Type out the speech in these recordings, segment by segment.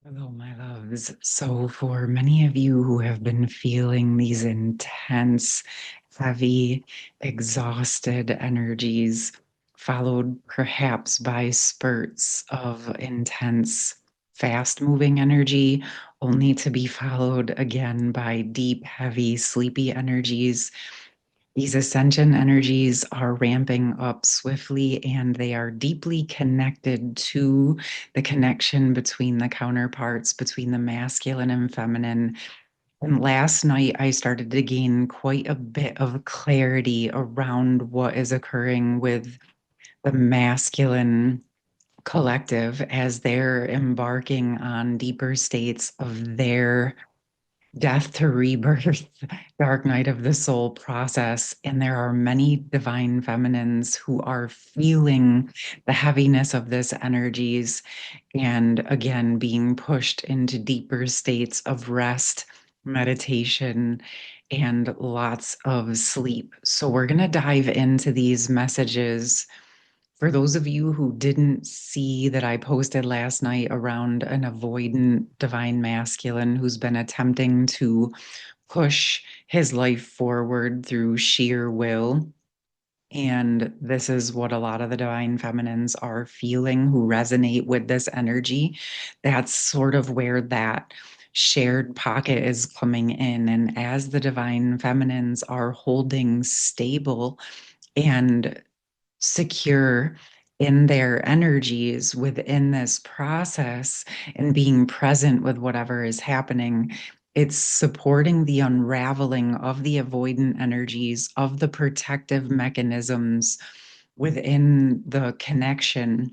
Hello, my loves. So, for many of you who have been feeling these intense, heavy, exhausted energies, followed perhaps by spurts of intense, fast moving energy, only to be followed again by deep, heavy, sleepy energies, these ascension energies are ramping up swiftly and they are deeply connected to the connection between the counterparts, between the masculine and feminine. And last night, I started to gain quite a bit of clarity around what is occurring with the masculine collective as they're embarking on deeper states of their death to rebirth, dark night of the soul process. And there are many divine feminines who are feeling the heaviness of this energies and again being pushed into deeper states of rest, meditation, and lots of sleep. So we're going to dive into these messages. For those of you who didn't see that I posted last night around an avoidant divine masculine who's been attempting to push his life forward through sheer will. And this is what a lot of the divine feminines are feeling who resonate with this energy. That's sort of where that shared pocket is coming in. And as the divine feminines are holding stable and secure in their energies within this process and being present with whatever is happening, it's supporting the unraveling of the avoidant energies, of the protective mechanisms within the connection.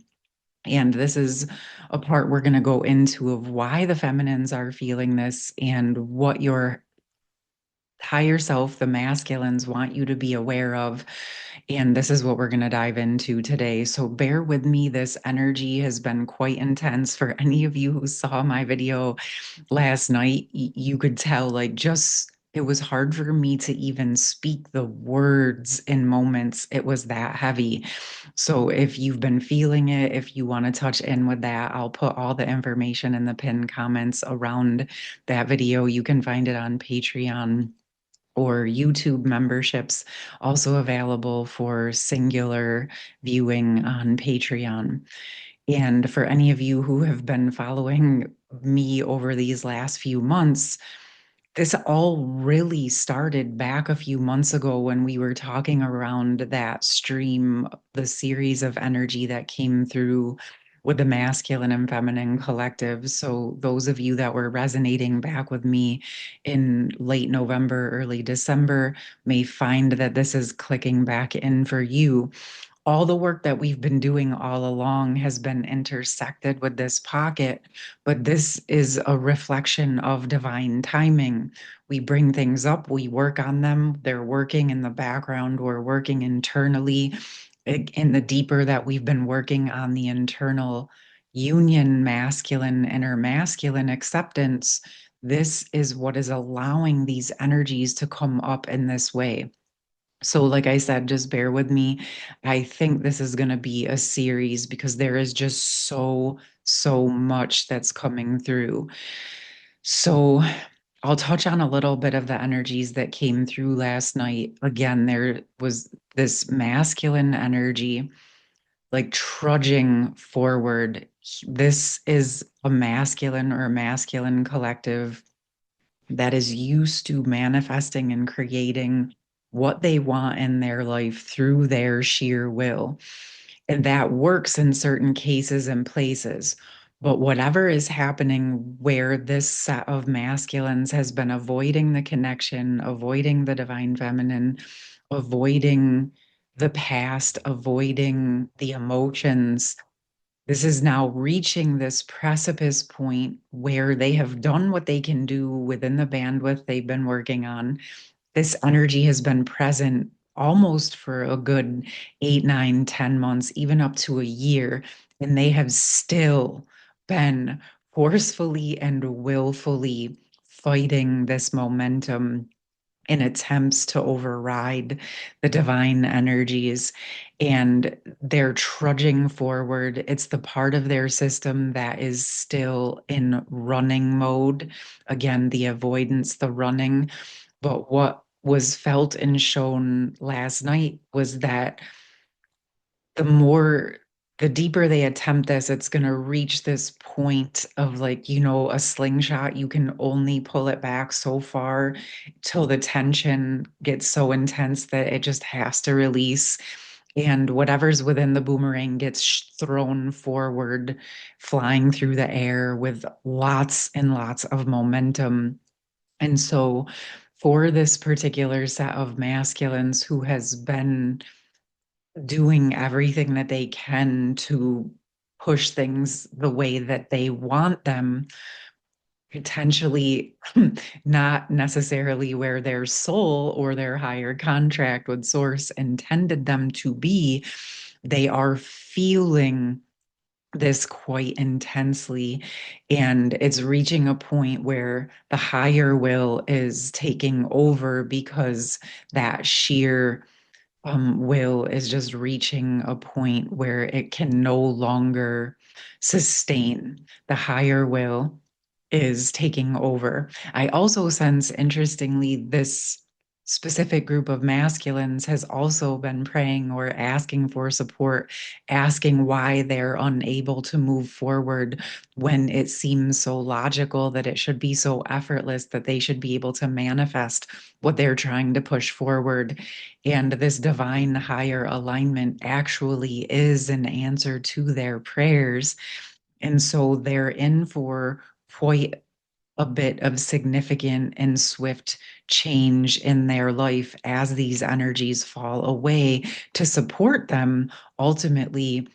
And this is a part we're going to go into of why the feminines are feeling this and what your higher self, the masculines, want you to be aware of. And this is what we're going to dive into today. So bear with me. This energy has been quite intense. For any of you who saw my video last night, you could tell, like, just it was hard for me to even speak the words in moments. It was that heavy. So if you've been feeling it, if you want to touch in with that, I'll put all the information in the pinned comments around that video. You can find it on Patreon or YouTube memberships, also available for singular viewing on Patreon. And for any of you who have been following me over these last few months, this all really started back a few months ago when we were talking around that stream, the series of energy that came through with the masculine and feminine collective. So, those of you that were resonating back with me in late November, early December may find that this is clicking back in for you. All the work that we've been doing all along has been intersected with this pocket, but this is a reflection of divine timing. We bring things up, we work on them, they're working in the background, we're working internally. In the deeper that we've been working on the internal union, masculine, inner masculine acceptance, this is what is allowing these energies to come up in this way. So, like I said, just bear with me. I think this is going to be a series because there is just so much that's coming through. So, I'll touch on a little bit of the energies that came through last night. Again, there was this masculine energy like trudging forward. This is a masculine or masculine collective that is used to manifesting and creating what they want in their life through their sheer will. And that works in certain cases and places. But whatever is happening where this set of masculines has been avoiding the connection, avoiding the divine feminine, avoiding the past, avoiding the emotions, this is now reaching this precipice point where they have done what they can do within the bandwidth they've been working on. This energy has been present almost for a good 8, 9, 10 months, even up to a year. And they have still been forcefully and willfully fighting this momentum in attempts to override the divine energies, and they're trudging forward. It's the part of their system that is still in running mode. Again, the avoidance, the running. But what was felt and shown last night was that the more the deeper they attempt this, it's going to reach this point of, like, a slingshot. You can only pull it back so far till the tension gets so intense that it just has to release. And whatever's within the boomerang gets thrown forward, flying through the air with lots and lots of momentum. And so, for this particular set of masculines who has been doing everything that they can to push things the way that they want them, potentially not necessarily where their soul or their higher contract with source intended them to be, they are feeling this quite intensely. And it's reaching a point where the higher will is taking over, because that sheer will is just reaching a point where it can no longer sustain. The higher will is taking over. I also sense, interestingly, this specific group of masculines has also been praying or asking for support, asking why they're unable to move forward when it seems so logical, that it should be so effortless, that they should be able to manifest what they're trying to push forward. And this divine higher alignment actually is an answer to their prayers. And so they're in for quite a bit of significant and swift change in their life as these energies fall away, to support them ultimately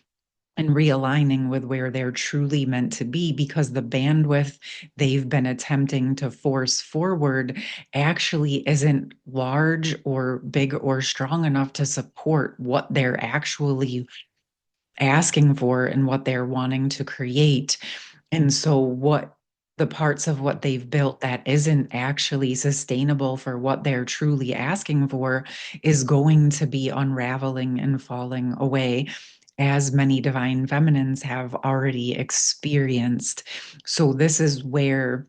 and realigning with where they're truly meant to be, because the bandwidth they've been attempting to force forward actually isn't large or big or strong enough to support what they're actually asking for and what they're wanting to create. And so, what the parts of what they've built that isn't actually sustainable for what they're truly asking for is going to be unraveling and falling away, as many divine feminines have already experienced. So, this is where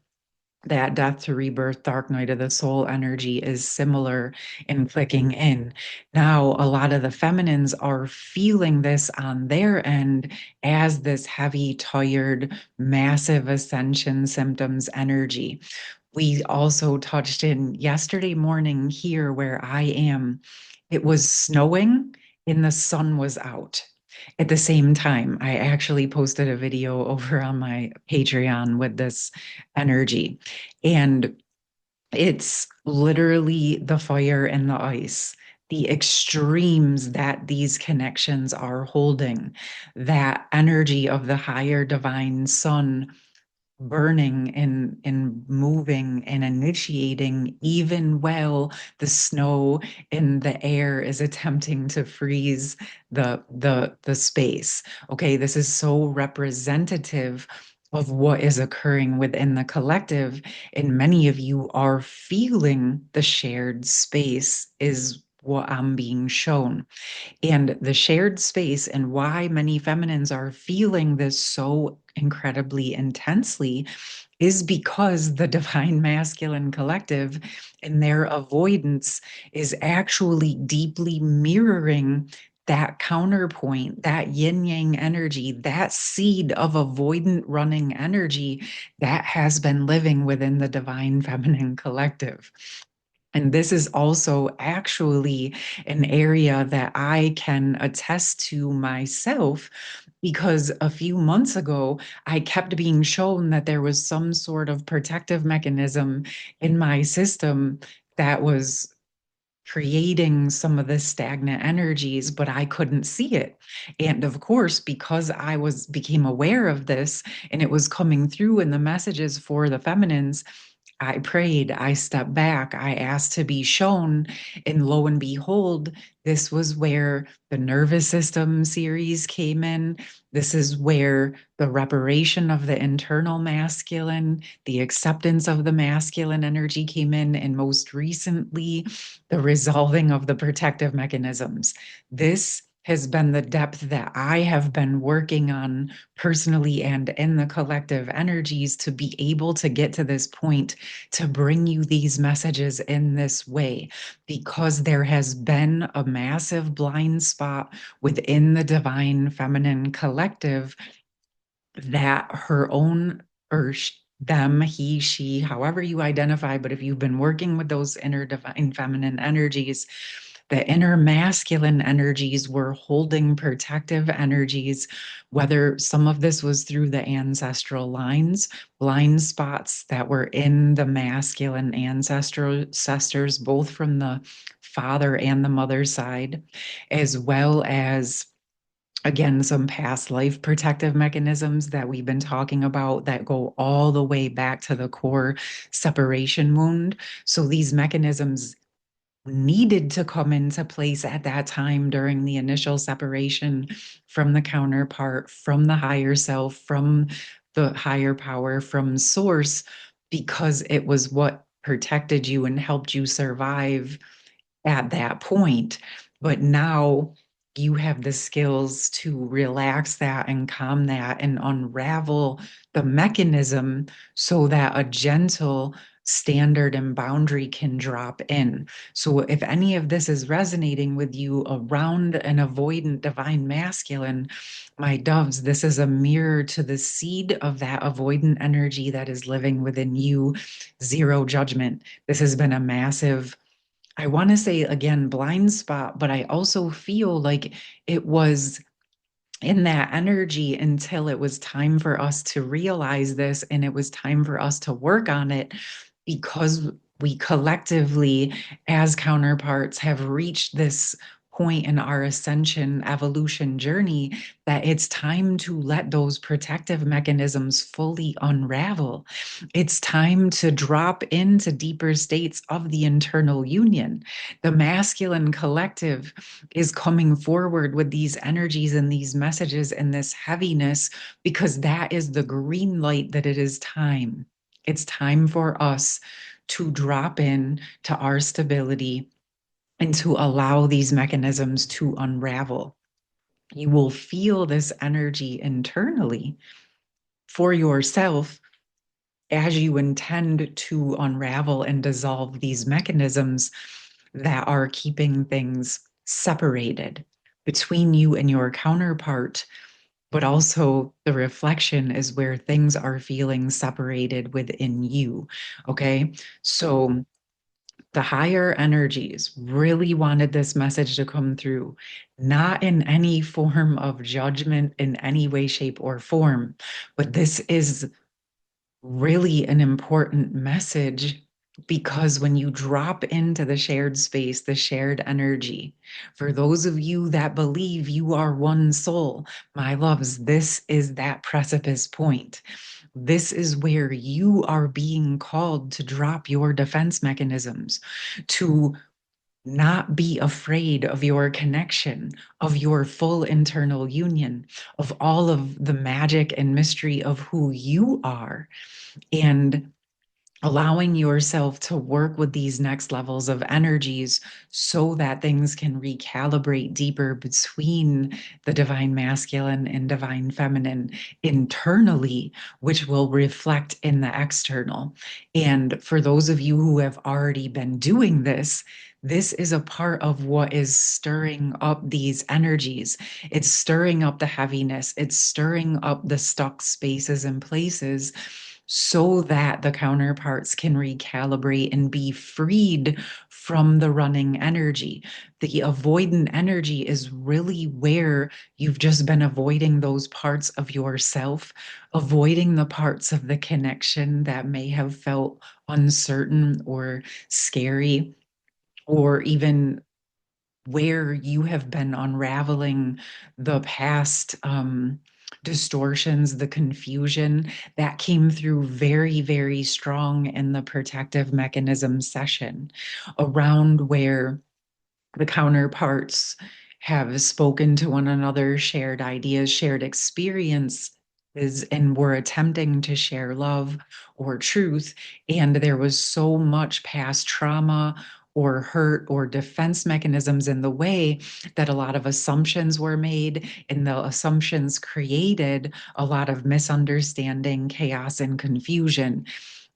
that death to rebirth, dark night of the soul energy is similar in clicking in. Now, a lot of the feminines are feeling this on their end as this heavy, tired, massive ascension symptoms energy. We also touched in yesterday morning here where I am. It was snowing and the sun was out. At the same time, I actually posted a video over on my Patreon with this energy. And it's literally the fire and the ice, the extremes that these connections are holding, that energy of the higher divine sun burning and moving and initiating, even while the snow in the air is attempting to freeze the space. Okay, this is so representative of what is occurring within the collective, and many of you are feeling the shared space is what I'm being shown. And the shared space, and why many feminines are feeling this so incredibly intensely, is because the divine masculine collective and their avoidance is actually deeply mirroring that counterpoint, that yin yang energy, that seed of avoidant running energy that has been living within the divine feminine collective. And this is also actually an area that I can attest to myself, because a few months ago, I kept being shown that there was some sort of protective mechanism in my system that was creating some of the stagnant energies, but I couldn't see it. And of course, because I became aware of this and it was coming through in the messages for the feminines, I prayed, I stepped back, I asked to be shown, and lo and behold, this was where the nervous system series came in. This is where the reparation of the internal masculine, the acceptance of the masculine energy came in, and most recently, the resolving of the protective mechanisms. This has been the depth that I have been working on personally and in the collective energies to be able to get to this point to bring you these messages in this way, because there has been a massive blind spot within the divine feminine collective that her own or them, he, she, however you identify, but if you've been working with those inner divine feminine energies, the inner masculine energies were holding protective energies, whether some of this was through the ancestral lines, blind spots that were in the masculine ancestors, both from the father and the mother side, as well as again, some past life protective mechanisms that we've been talking about that go all the way back to the core separation wound. So these mechanisms needed to come into place at that time during the initial separation from the counterpart, from the higher self, from the higher power, from source, because it was what protected you and helped you survive at that point. But now you have the skills to relax that and calm that and unravel the mechanism so that a gentle standard and boundary can drop in. So if any of this is resonating with you around an avoidant divine masculine, my doves, this is a mirror to the seed of that avoidant energy that is living within you. Zero judgment. This has been a massive, I want to say again, blind spot, but I also feel like it was in that energy until it was time for us to realize this and it was time for us to work on it, because we collectively, as counterparts, have reached this point in our ascension evolution journey that it's time to let those protective mechanisms fully unravel. It's time to drop into deeper states of the internal union. The masculine collective is coming forward with these energies and these messages and this heaviness because that is the green light that it is time. It's time for us to drop in to our stability and to allow these mechanisms to unravel. You will feel this energy internally for yourself as you intend to unravel and dissolve these mechanisms that are keeping things separated between you and your counterpart. But also, the reflection is where things are feeling separated within you. Okay. So, the higher energies really wanted this message to come through, not in any form of judgment in any way, shape, or form, but this is really an important message, because when you drop into the shared space, the shared energy, for those of you that believe you are one soul, my loves, this is that precipice point. This is where you are being called to drop your defense mechanisms, to not be afraid of your connection, of your full internal union, of all of the magic and mystery of who you are, and allowing yourself to work with these next levels of energies so that things can recalibrate deeper between the divine masculine and divine feminine internally, which will reflect in the external. And for those of you who have already been doing this, this is a part of what is stirring up these energies. It's stirring up the heaviness. It's stirring up the stuck spaces and places so that the counterparts can recalibrate and be freed from the running energy. The avoidant energy is really where you've just been avoiding those parts of yourself, avoiding the parts of the connection that may have felt uncertain or scary, or even where you have been unraveling the past distortions, the confusion that came through very, very strong in the protective mechanism session, around where the counterparts have spoken to one another, shared ideas, shared experiences, and were attempting to share love or truth. And there was so much past trauma or hurt or defense mechanisms in the way that a lot of assumptions were made, and the assumptions created a lot of misunderstanding, chaos, and confusion.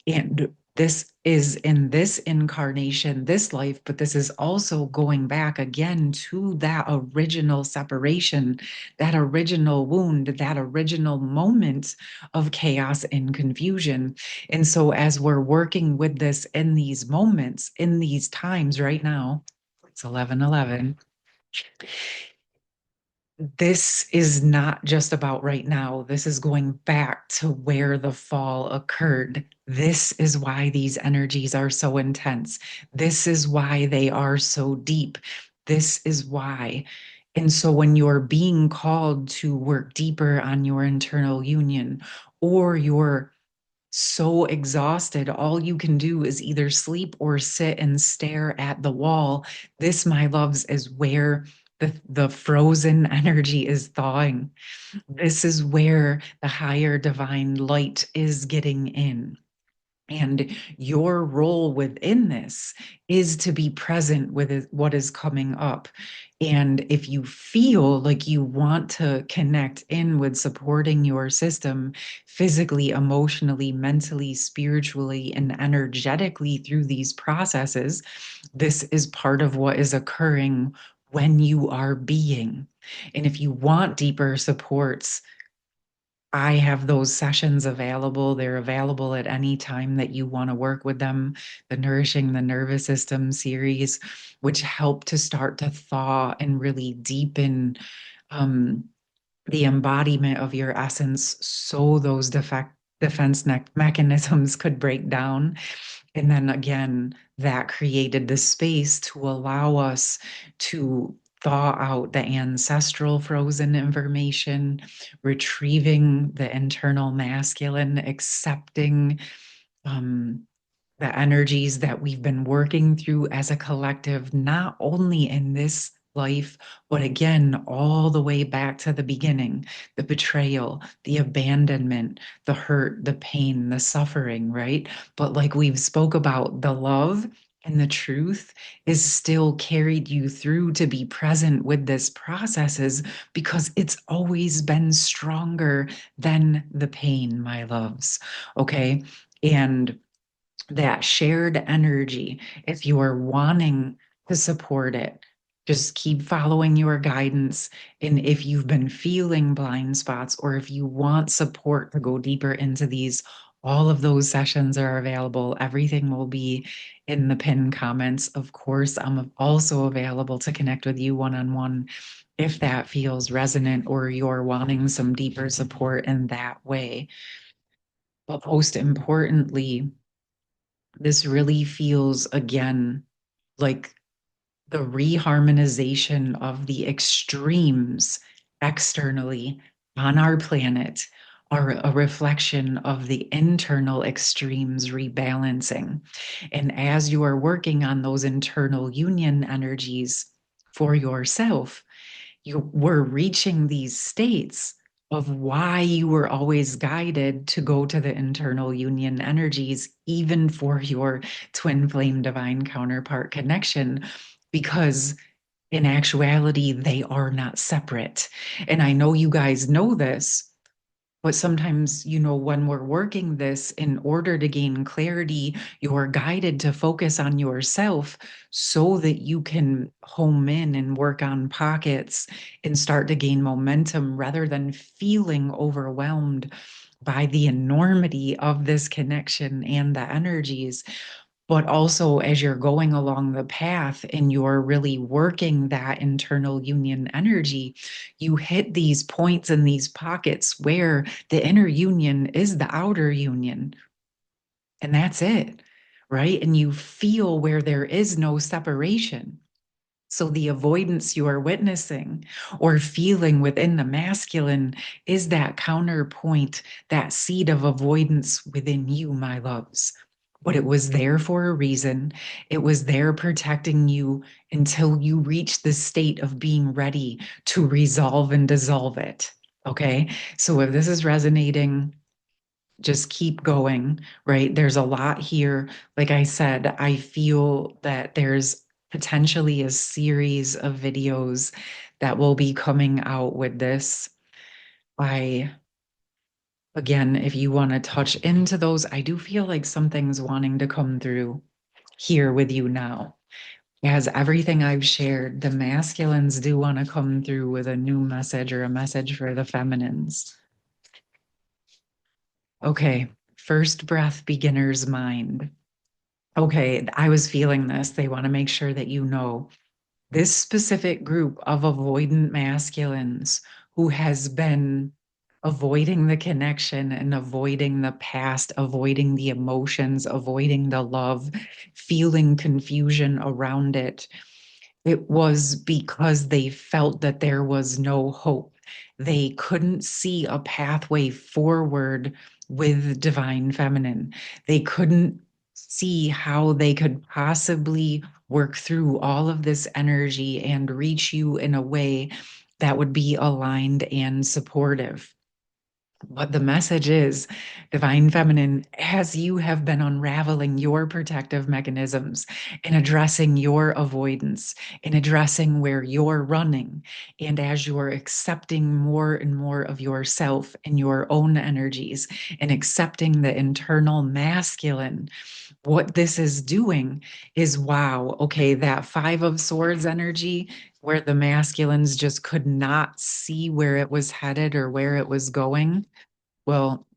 And this is in this incarnation, this life, but this is also going back again to that original separation, that original wound, that original moment of chaos and confusion. And so, as we're working with this in these moments, in these times right now, it's 11:11. This is not just about right now. This is going back to where the fall occurred. This is why these energies are so intense. This is why they are so deep. This is why. And so when you're being called to work deeper on your internal union, or you're so exhausted, all you can do is either sleep or sit and stare at the wall. This, my loves, is where the frozen energy is thawing. This is where the higher divine light is getting in. And your role within this is to be present with what is coming up. And if you feel like you want to connect in with supporting your system physically, emotionally, mentally, spiritually, and energetically through these processes, this is part of what is occurring when you are being. And if you want deeper supports, I have those sessions available. They're available at any time that you want to work with them. The Nourishing the Nervous System series, which help to start to thaw and really deepen um, the embodiment of your essence so those defense mechanisms could break down. And then again, that created the space to allow us to thaw out the ancestral frozen information, retrieving the internal masculine, accepting um, the energies that we've been working through as a collective, not only in this life, but again, all the way back to the beginning, the betrayal, the abandonment, the hurt, the pain, the suffering, right? But like we've spoke about, the love and the truth is still carried you through to be present with this processes because it's always been stronger than the pain, my loves. Okay. And that shared energy, if you are wanting to support it, just keep following your guidance. And if you've been feeling blind spots, or if you want support to go deeper into these, all of those sessions are available. Everything will be in the pinned comments. Of course, I'm also available to connect with you one on one if that feels resonant or you're wanting some deeper support in that way. But most importantly, this really feels again like the reharmonization of the extremes externally on our planet are a reflection of the internal extremes rebalancing. And as you are working on those internal union energies for yourself, you were reaching these states of why you were always guided to go to the internal union energies, even for your twin flame divine counterpart connection, because in actuality, they are not separate. And I know you guys know this, but sometimes, when we're working this, in order to gain clarity, you're guided to focus on yourself so that you can home in and work on pockets and start to gain momentum rather than feeling overwhelmed by the enormity of this connection and the energies. But also, as you're going along the path and you're really working that internal union energy, you hit these points and these pockets where the inner union is the outer union. And that's it, right? And you feel where there is no separation. So the avoidance you are witnessing or feeling within the masculine is that counterpoint, that seed of avoidance within you, my loves. But it was there for a reason. It was there protecting you until you reach the state of being ready to resolve and dissolve it. Okay. So if this is resonating, just keep going, right? There's a lot here. Like I said, I feel that there's potentially a series of videos that will be coming out with this. I, again, if you want to touch into those, I do feel like something's wanting to come through here with you now. As everything I've shared, the masculines do want to come through with a new message or a message for the feminines. Okay, first breath, beginner's mind. Okay, I was feeling this. They want to make sure that you know this specific group of avoidant masculines who has been avoiding the connection and avoiding the past, avoiding the emotions, avoiding the love, feeling confusion around it. It was because they felt that there was no hope. They couldn't see a pathway forward with divine feminine. They couldn't see how they could possibly work through all of this energy and reach you in a way that would be aligned and supportive. But the message is, divine feminine, as you have been unraveling your protective mechanisms and addressing your avoidance and addressing where you're running, and as you're accepting more and more of yourself and your own energies and accepting the internal masculine, what this is doing is wow, okay, that Five of Swords energy where the masculines just could not see where it was headed or where it was going. Well,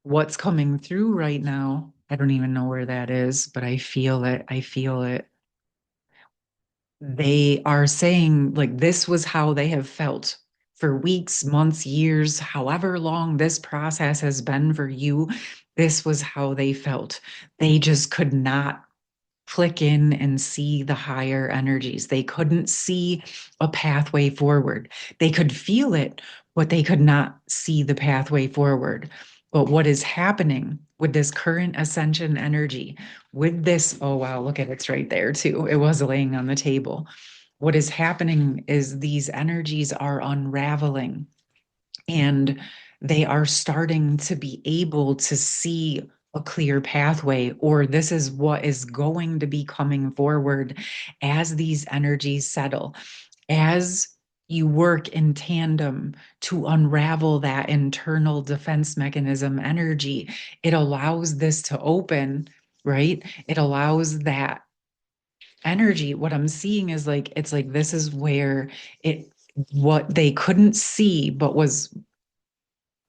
what's coming through right now, I don't even know where that is, but I feel it. I feel it. They are saying, like, this was how they have felt for weeks, months, years, however long this process has been for you. This was how they felt. They just could not click in and see the higher energies. They couldn't see a pathway forward. They could feel it, but they could not see the pathway forward. But what is happening with this current ascension energy, with this, oh wow, look at it's right there too. It was laying on the table. What is happening is these energies are unraveling and they are starting to be able to see a clear pathway, or this is what is going to be coming forward as these energies settle, as you work in tandem to unravel that internal defense mechanism energy. It allows this to open, right? It allows that energy. What I'm seeing is like, it's like this is where it, what they couldn't see but was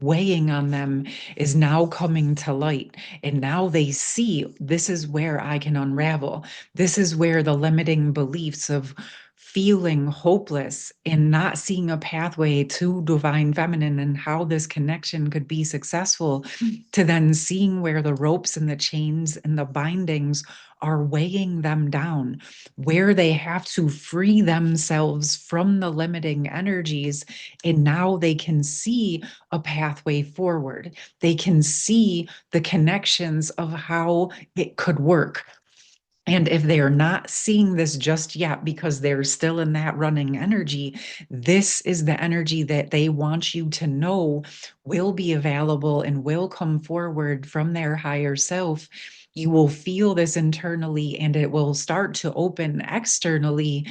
weighing on them is now coming to light. And now they see this is where I can unravel. This is where the limiting beliefs of feeling hopeless and not seeing a pathway to divine feminine and how this connection could be successful, to then seeing where the ropes and the chains and the bindings are weighing them down, where they have to free themselves from the limiting energies. And now they can see a pathway forward. They can see the connections of how it could work. And if they are not seeing this just yet because they're still in that running energy, this is the energy that they want you to know will be available and will come forward from their higher self. You will feel this internally and it will start to open externally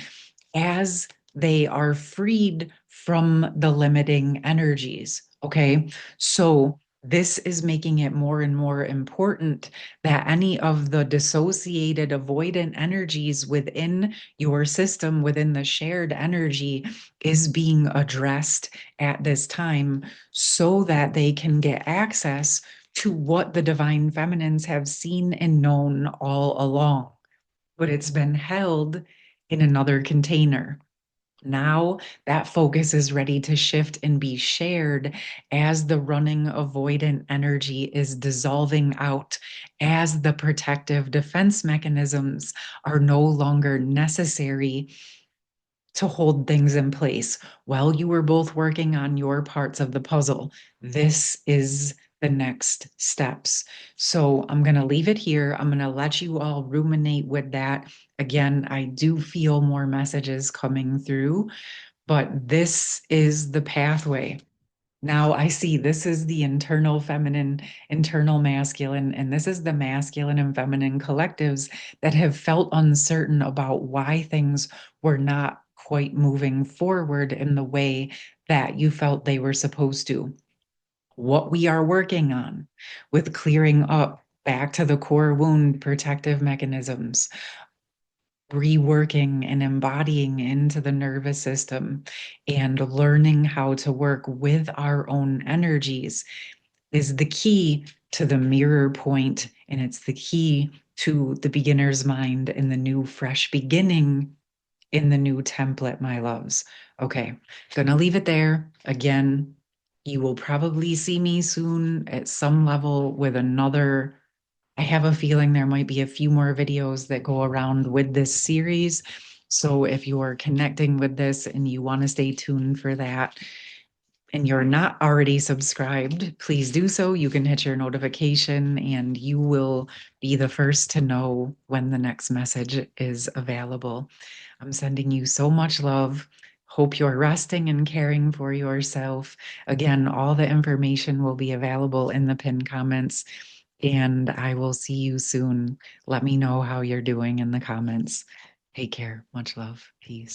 as they are freed from the limiting energies. Okay. So this is making it more and more important that any of the dissociated avoidant energies within your system, within the shared energy, is being addressed at this time so that they can get access to what the divine feminines have seen and known all along. But it's been held in another container. Now that focus is ready to shift and be shared as the running avoidant energy is dissolving out, as the protective defense mechanisms are no longer necessary. to hold things in place while you were both working on your parts of the puzzle. This is the next steps. So I'm going to leave it here. I'm going to let you all ruminate with that. Again, I do feel more messages coming through, but this is the pathway. Now I see this is the internal feminine, internal masculine, and this is the masculine and feminine collectives that have felt uncertain about why things were not quite moving forward in the way that you felt they were supposed to. What we are working on with clearing up back to the core wound protective mechanisms, reworking and embodying into the nervous system, and learning how to work with our own energies is the key to the mirror point, and it's the key to the beginner's mind and the new fresh beginning in the new template, my loves. Okay, gonna leave it there. Again, you will probably see me soon at some level with another. I have a feeling there might be a few more videos that go around with this series. So if you're connecting with this and you want to stay tuned for that, and you're not already subscribed, please do so. You can hit your notification and you will be the first to know when the next message is available. I'm sending you so much love. Hope you're resting and caring for yourself. Again, all the information will be available in the pinned comments, and I will see you soon. Let me know how you're doing in the comments. Take care. Much love. Peace.